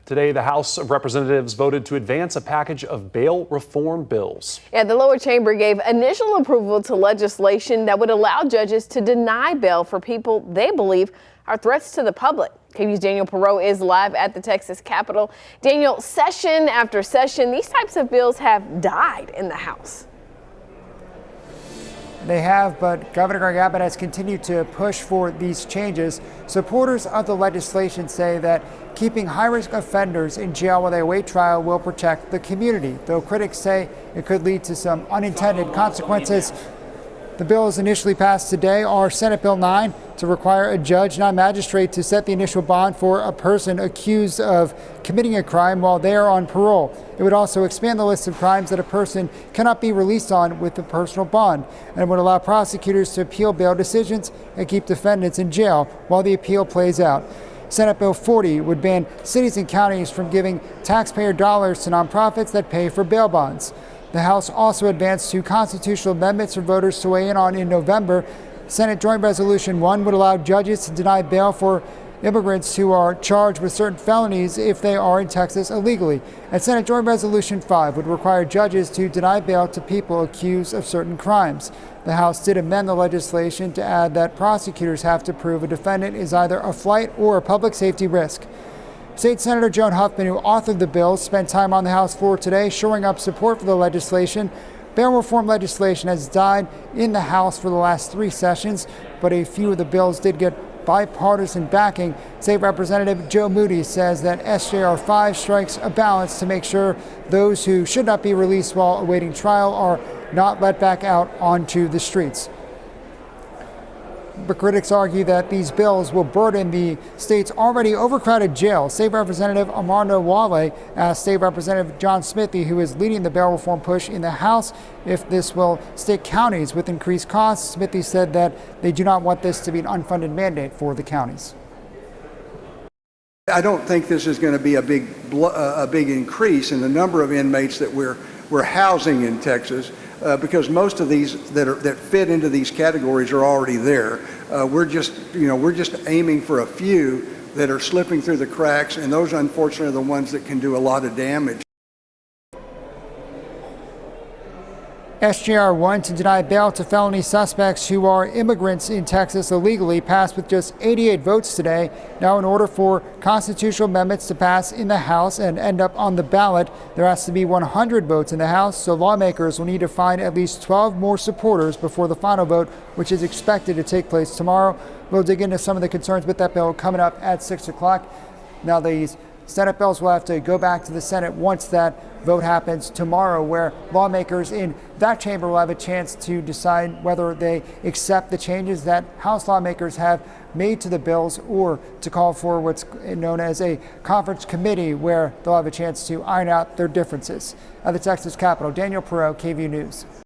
Today, the House of Representatives voted to advance a package of bail reform bills. Yeah, the lower chamber gave initial approval to legislation that would allow judges to deny bail for people they believe are threats to the public. KVUE's Daniel Perot is live at the Texas Capitol. Daniel, session after session, these types of bills have died in the House. They have, but Governor Greg Abbott has continued to push for these changes. Supporters of the legislation say that keeping high-risk offenders in jail while they await trial will protect the community, though critics say it could lead to some unintended consequences. The bills initially passed today are Senate Bill 9 to require a judge, not a magistrate, to set the initial bond for a person accused of committing a crime while they are on parole. It would also expand the list of crimes that a person cannot be released on with a personal bond, and would allow prosecutors to appeal bail decisions and keep defendants in jail while the appeal plays out. Senate Bill 40 would ban cities and counties from giving taxpayer dollars to nonprofits that pay for bail bonds. The House also advanced two constitutional amendments for voters to weigh in on in November. Senate Joint Resolution 1 would allow judges to deny bail for immigrants who are charged with certain felonies if they are in Texas illegally. And Senate Joint Resolution 5 would require judges to deny bail to people accused of certain crimes. The House did amend the legislation to add that prosecutors have to prove a defendant is either a flight or a public safety risk. State Senator Joan Huffman, who authored the bill, spent time on the House floor today shoring up support for the legislation. Bail reform legislation has died in the House for the last 3 sessions, but a few of the bills did get bipartisan backing. State Representative Joe Moody says that SJR 5 strikes a balance to make sure those who should not be released while awaiting trial are not let back out onto the streets. But critics argue that these bills will burden the state's already overcrowded jail. State Representative Armando Wale asked State Representative John Smithy, who is leading the bail reform push in the House, if this will stick counties with increased costs. Smithy said that they do not want this to be an unfunded mandate for the counties. I don't think this is going to be a big increase in the number of inmates that we're housing in Texas, because most of these that fit into these categories are already there. We're just aiming for a few that are slipping through the cracks, and those unfortunately are the ones that can do a lot of damage. SJR 1 to deny bail to felony suspects who are immigrants in Texas illegally passed with just 88 votes today. Now, in order for constitutional amendments to pass in the House and end up on the ballot, there has to be 100 votes in the House, so lawmakers will need to find at least 12 more supporters before the final vote, which is expected to take place tomorrow. We'll dig into some of the concerns with that bill coming up at 6 o'clock. Now, these Senate bills will have to go back to the Senate once that vote happens tomorrow, where lawmakers in that chamber will have a chance to decide whether they accept the changes that House lawmakers have made to the bills, or to call for what's known as a conference committee, where they'll have a chance to iron out their differences. At the Texas Capitol, Daniel Perot, KVUE News.